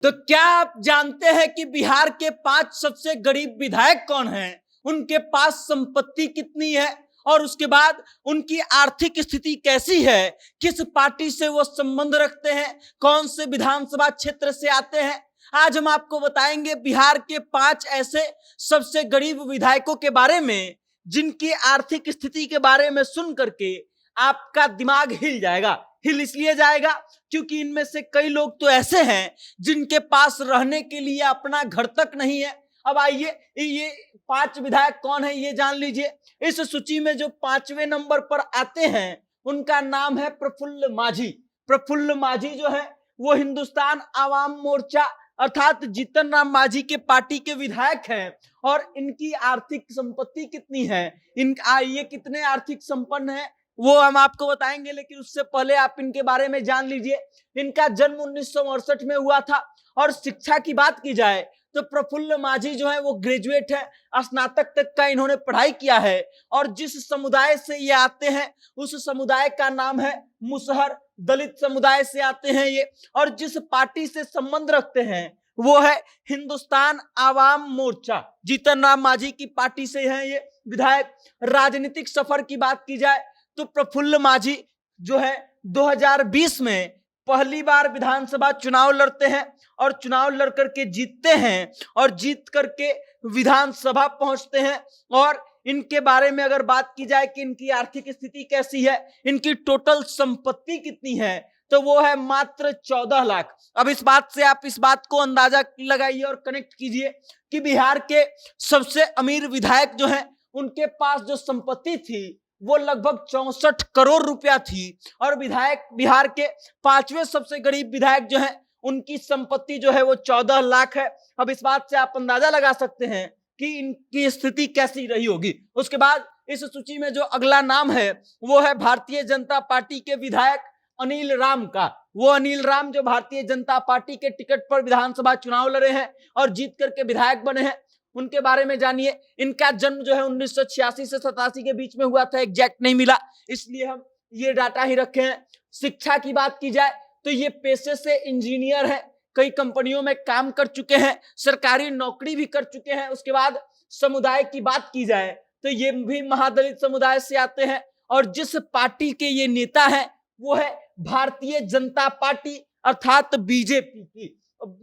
तो क्या आप जानते हैं कि बिहार के 5 सबसे गरीब विधायक कौन हैं? उनके पास संपत्ति कितनी है और उसके बाद उनकी आर्थिक स्थिति कैसी है, किस पार्टी से वो संबंध रखते हैं, कौन से विधानसभा क्षेत्र से आते हैं। आज हम आपको बताएंगे बिहार के 5 ऐसे सबसे गरीब विधायकों के बारे में, जिनकी आर्थिक स्थिति के बारे में सुन करके आपका दिमाग हिल जाएगा। हिल इसलिए जाएगा क्योंकि इनमें से कई लोग तो ऐसे हैं जिनके पास रहने के लिए अपना घर तक नहीं है। अब आइए ये 5 विधायक कौन है ये जान लीजिए। इस सूची में जो 5वें नंबर पर आते हैं उनका नाम है प्रफुल्ल माझी। प्रफुल्ल माझी जो है वो हिंदुस्तान आवाम मोर्चा अर्थात जीतन राम माझी के पार्टी के विधायक हैं। और इनकी आर्थिक संपत्ति कितनी है, ये कितने आर्थिक संपन्न है वो हम आपको बताएंगे, लेकिन उससे पहले आप इनके बारे में जान लीजिए। इनका जन्म 1968 में हुआ था। और शिक्षा की बात की जाए तो प्रफुल्ल माझी जो है वो ग्रेजुएट है, स्नातक तक का इन्होंने पढ़ाई किया है। और जिस समुदाय से ये आते हैं उस समुदाय का नाम है मुसहर, दलित समुदाय से आते हैं ये। और जिस पार्टी से संबंध रखते हैं वो है हिंदुस्तान आवाम मोर्चा, जीतन राम माझी की पार्टी से हैं ये विधायक। राजनीतिक सफर की बात की जाए तो प्रफुल्ल माझी जो है 2020 में पहली बार विधानसभा चुनाव लड़ते हैं और चुनाव लड़ करके जीतते हैं और जीत करके विधानसभा पहुंचते हैं। और इनके बारे में अगर बात की जाए कि इनकी आर्थिक स्थिति कैसी है, इनकी टोटल संपत्ति कितनी है, तो वो है मात्र 14 लाख। अब इस बात से आप इस बात को अंदाजा लगाइए और कनेक्ट कीजिए कि बिहार के सबसे अमीर विधायक जो हैं उनके पास जो संपत्ति थी वो लगभग 64 करोड़ रुपया थी। और विधायक बिहार के 5वें सबसे गरीब विधायक जो हैं उनकी संपत्ति जो है वो 14 लाख है। अब इस बात से आप अंदाजा लगा सकते हैं कि इनकी स्थिति कैसी रही होगी। उसके बाद इस सूची में जो अगला नाम है वो है भारतीय जनता पार्टी के विधायक अनिल राम का। वो अनिल राम जो भारतीय जनता पार्टी के टिकट पर विधानसभा चुनाव लड़े हैं और जीत करके विधायक बने हैं, उनके बारे में जानिए। इनका जन्म जो है 1986 से 87 के बीच में हुआ था, एग्जैक्ट नहीं मिला, इसलिए हम ये डाटा ही रखे हैं। शिक्षा की बात की जाए तो ये पेशे से इंजीनियर है, कई कंपनियों में काम कर चुके हैं, सरकारी नौकरी भी कर चुके हैं। उसके बाद समुदाय की बात की जाए तो ये भी महादलित समुदाय से आते हैं। और जिस पार्टी के ये नेता है वो है भारतीय जनता पार्टी अर्थात बीजेपी की।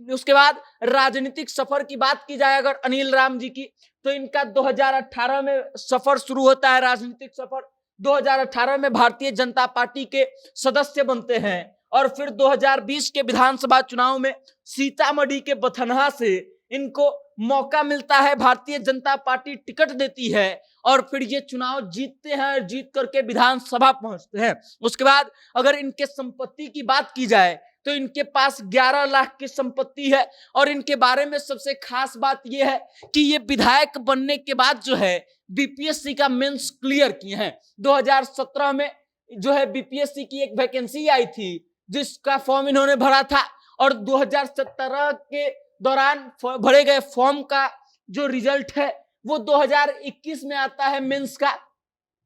उसके बाद राजनीतिक सफर की बात की जाए अगर अनिल राम जी की, तो इनका 2018 में सफर शुरू होता है, राजनीतिक सफर। 2018 में भारतीय जनता पार्टी के सदस्य बनते हैं और फिर 2020 के विधानसभा चुनाव में सीतामढ़ी के बथनहा से इनको मौका मिलता है, भारतीय जनता पार्टी टिकट देती है और फिर ये चुनाव जीतते हैं और जीत करके विधानसभा पहुंचते हैं। उसके बाद अगर इनके संपत्ति की बात की जाए तो इनके पास 11 लाख की संपत्ति है। और इनके बारे में सबसे खास बात यह है कि ये विधायक बनने के बाद जो है बीपीएससी का मेंस क्लियर किए हैं। 2017 में जो है बीपीएससी की एक वैकेंसी आई थी जिसका फॉर्म इन्होंने भरा था और 2017 के दौरान भरे गए फॉर्म का जो रिजल्ट है वो 2021 में आता है मेंस का।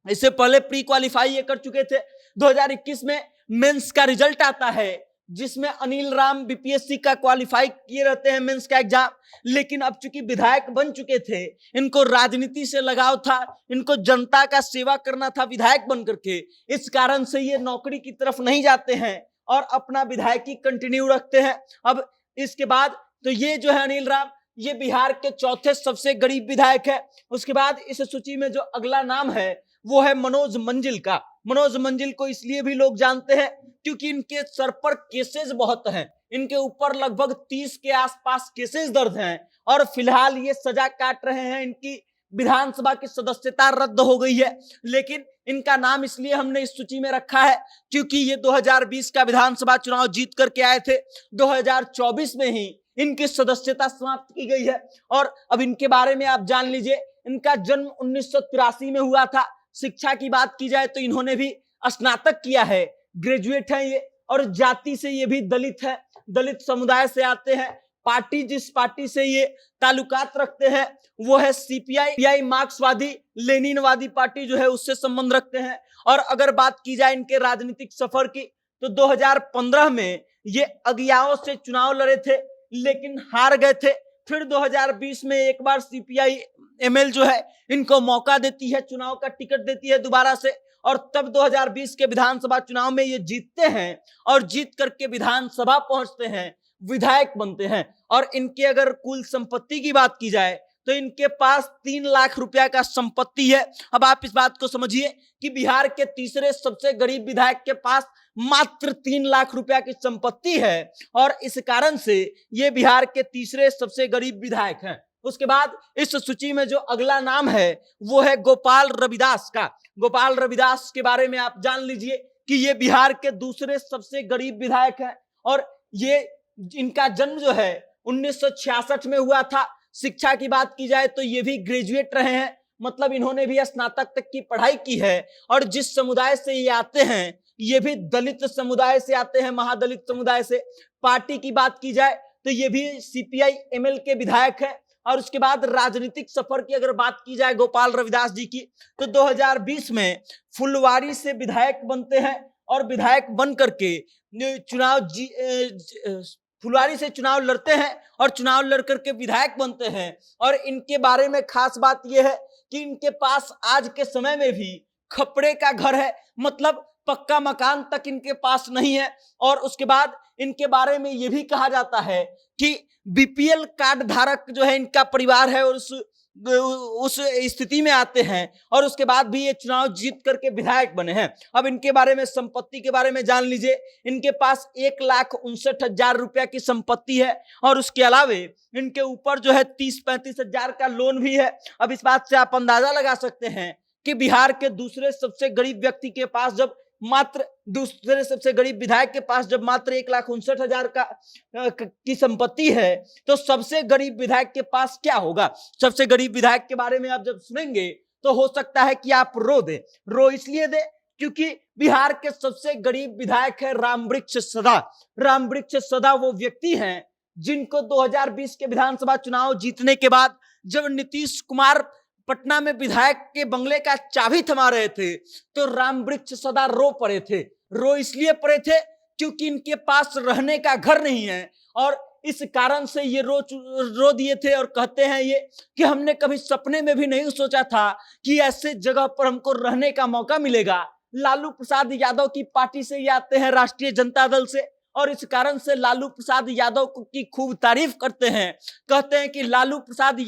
इससे पहले प्री क्वालिफाई ये कर चुके थे। 2021 में मेंस का रिजल्ट आता है जिसमें अनिल राम बीपीएससी का क्वालिफाई किए रहते हैं मेंस का एग्जाम। लेकिन अब चूंकि विधायक बन चुके थे, इनको राजनीति से लगाव था, इनको जनता का सेवा करना था विधायक बन करके, इस कारण से ये नौकरी की तरफ नहीं जाते हैं और अपना विधायकी कंटिन्यू रखते हैं। अब इसके बाद तो ये जो है अनिल राम, ये बिहार के चौथे सबसे गरीब विधायक है। उसके बाद इस सूची में जो अगला नाम है वो है मनोज मंजिल का। मनोज मंजिल को इसलिए भी लोग जानते हैं क्योंकि इनके सर पर केसेस बहुत हैं, इनके ऊपर लगभग 30 के आसपास केसेस दर्ज हैं और फिलहाल ये सजा काट रहे हैं। इनकी विधानसभा की सदस्यता रद्द हो गई है, लेकिन इनका नाम इसलिए हमने इस सूची में रखा है क्योंकि ये 2020 का विधानसभा चुनाव जीत करके आए थे। 2024 में ही इनकी सदस्यता समाप्त की गई है। और अब इनके बारे में आप जान लीजिए। इनका जन्म 1983 में हुआ था। शिक्षा की बात की जाए तो इन्होंने भी स्नातक किया है, ग्रेजुएट है ये। और जाति से ये भी दलित है, दलित समुदाय से आते हैं। पार्टी जिस पार्टी से ये ताल्लुकात रखते हैं वो है सीपीआई, मार्क्सवादी लेनिनवादी पार्टी जो है उससे संबंध रखते हैं। और अगर बात की जाए इनके राजनीतिक सफर की तो 2015 में ये अगियाओं से चुनाव लड़े थे, लेकिन हार गए थे। फिर 2020 में एक बार सीपीआई एमएल जो है इनको मौका देती है, चुनाव का टिकट देती है दोबारा से, और तब 2020 के विधानसभा चुनाव में ये जीतते हैं और जीत करके विधानसभा पहुंचते हैं, विधायक बनते हैं। और इनके अगर कुल संपत्ति की बात की जाए तो इनके पास 3 लाख रुपया का संपत्ति है। अब आप इस बात को समझिए कि बिहार के तीसरे सबसे गरीब विधायक के पास मात्र 3 लाख रुपया की संपत्ति है, और इस कारण से ये बिहार के तीसरे सबसे गरीब विधायक हैं। उसके बाद इस सूची में जो अगला नाम है वो है गोपाल रविदास का। गोपाल रविदास के बारे में आप जान लीजिए कि ये बिहार के दूसरे सबसे गरीब विधायक हैं, और ये इनका जन्म जो है 1966 में हुआ था। शिक्षा की बात की जाए तो ये भी ग्रेजुएट रहे हैं, मतलब इन्होंने भी स्नातक तक की पढ़ाई की है। और जिस समुदाय से ये आते हैं ये भी दलित समुदाय से आते हैं, महादलित समुदाय से। पार्टी की बात की जाए तो ये भी सीपीआई एमएल के विधायक है। और उसके बाद राजनीतिक सफर की अगर बात की जाए गोपाल रविदास जी की तो 2020 में फुलवारी से विधायक बनते हैं, और विधायक बन करके फुलवारी से चुनाव लड़ते हैं और चुनाव लड़ करके विधायक बनते हैं। और इनके बारे में खास बात यह है कि इनके पास आज के समय में भी खपड़े का घर है, मतलब पक्का मकान तक इनके पास नहीं है। और उसके बाद इनके बारे में यह भी कहा जाता है कि बीपीएल कार्ड धारक जो है इनका परिवार है, और उस स्थिति में आते हैं, और उसके बाद भी ये चुनाव जीत करके विधायक बने हैं। अब इनके बारे में संपत्ति के बारे में जान लीजिए। इनके पास 1,59,000 रुपया की संपत्ति है, और उसके अलावे इनके ऊपर जो है 30-35 हजार का लोन भी है। अब इस बात से आप अंदाजा लगा सकते हैं कि बिहार के दूसरे सबसे गरीब व्यक्ति के पास जब दूसरे सबसे गरीब विधायक के पास जब मात्र 1,59,000 की संपत्ति है, तो सबसे गरीब विधायक के पास क्या होगा। सबसे गरीब विधायक के बारे में आप जब सुनेंगे तो हो सकता है कि आप रो इसलिए दे क्योंकि बिहार के सबसे गरीब विधायक है रामवृक्ष सदा। रामवृक्ष सदा वो व्यक्ति हैं जिनको 2020 के विधानसभा चुनाव जीतने के बाद जब नीतीश कुमार पटना में विधायक के बंगले का चाबी थमा रहे थे तो रामवृक्ष सदा रो पड़े थे। रो इसलिए पड़े थे क्योंकि इनके पास रहने का घर नहीं है, और इस कारण से ये रो दिए थे। और कहते हैं ये कि हमने कभी सपने में भी नहीं सोचा था कि ऐसे जगह पर हमको रहने का मौका मिलेगा। लालू प्रसाद यादव की पार्टी से ये आते हैं, राष्ट्रीय जनता दल से, और इस कारण से लालू प्रसाद यादव की खूब तारीफ करते हैं। कहते हैं कि लालू प्रसाद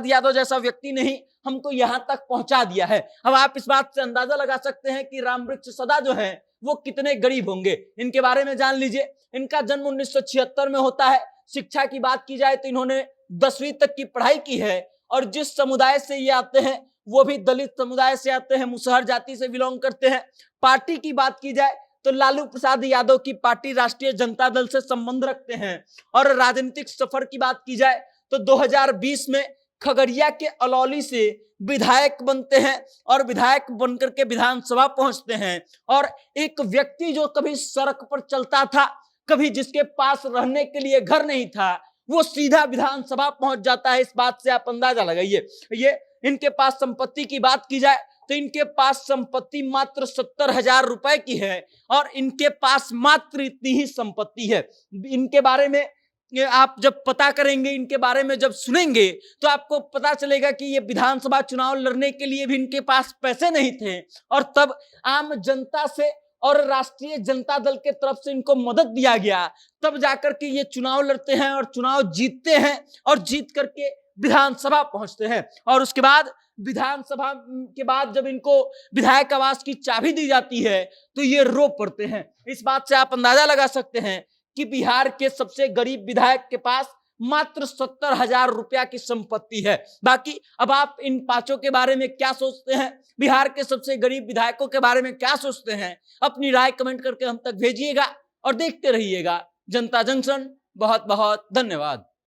यादव जैसा व्यक्ति नहीं हमको यहां तक पहुंचा दिया है। अब आप इस बात से अंदाजा लगा सकते हैं कि रामवृक्ष सदा जो है वो कितने गरीब होंगे। इनके बारे में जान लीजिए। इनका जन्म 1976 में होता है। शिक्षा की बात की जाए तो इन्होंने 10वीं तक की पढ़ाई की है, और जिस समुदाय से ये आते हैं वो भी दलित समुदाय से आते हैं, मुसहर जाति से बिलोंग करते हैं। पार्टी की बात की जाए तो लालू प्रसाद यादव की पार्टी राष्ट्रीय जनता दल से संबंध रखते हैं। और राजनीतिक सफर की बात की जाए तो 2020 में खगड़िया के अलौली से विधायक बनते हैं, और विधायक बनकर के विधानसभा पहुंचते हैं। और एक व्यक्ति जो कभी सड़क पर चलता था, कभी जिसके पास रहने के लिए घर नहीं था, वो सीधा विधानसभा पहुंच जाता है। इस बात से आप अंदाजा लगाइए। ये इनके पास संपत्ति की बात की जाए तो इनके पास संपत्ति मात्र 70,000 रुपए की है, और इनके पास मात्र इतनी ही संपत्ति है। इनके बारे में आप जब पता करेंगे, इनके बारे में जब सुनेंगे तो आपको पता चलेगा कि ये विधानसभा चुनाव लड़ने के लिए भी इनके पास पैसे नहीं थे, और तब आम जनता से और राष्ट्रीय जनता दल के तरफ से इनको मदद दिया गया, तब जाकर के ये चुनाव लड़ते हैं और चुनाव जीतते हैं, और जीत करके विधानसभा पहुंचते हैं। और उसके बाद विधानसभा के बाद जब इनको विधायक आवास की चाबी दी जाती है तो ये रो पड़ते हैं। इस बात से आप अंदाजा लगा सकते हैं कि बिहार के सबसे गरीब विधायक के पास मात्र 70,000 रुपया की संपत्ति है। बाकी अब आप इन पांचों के बारे में क्या सोचते हैं, बिहार के सबसे गरीब विधायकों के बारे में क्या सोचते हैं, अपनी राय कमेंट करके हम तक भेजिएगा, और देखते रहिएगा जनता जंक्शन। बहुत बहुत धन्यवाद।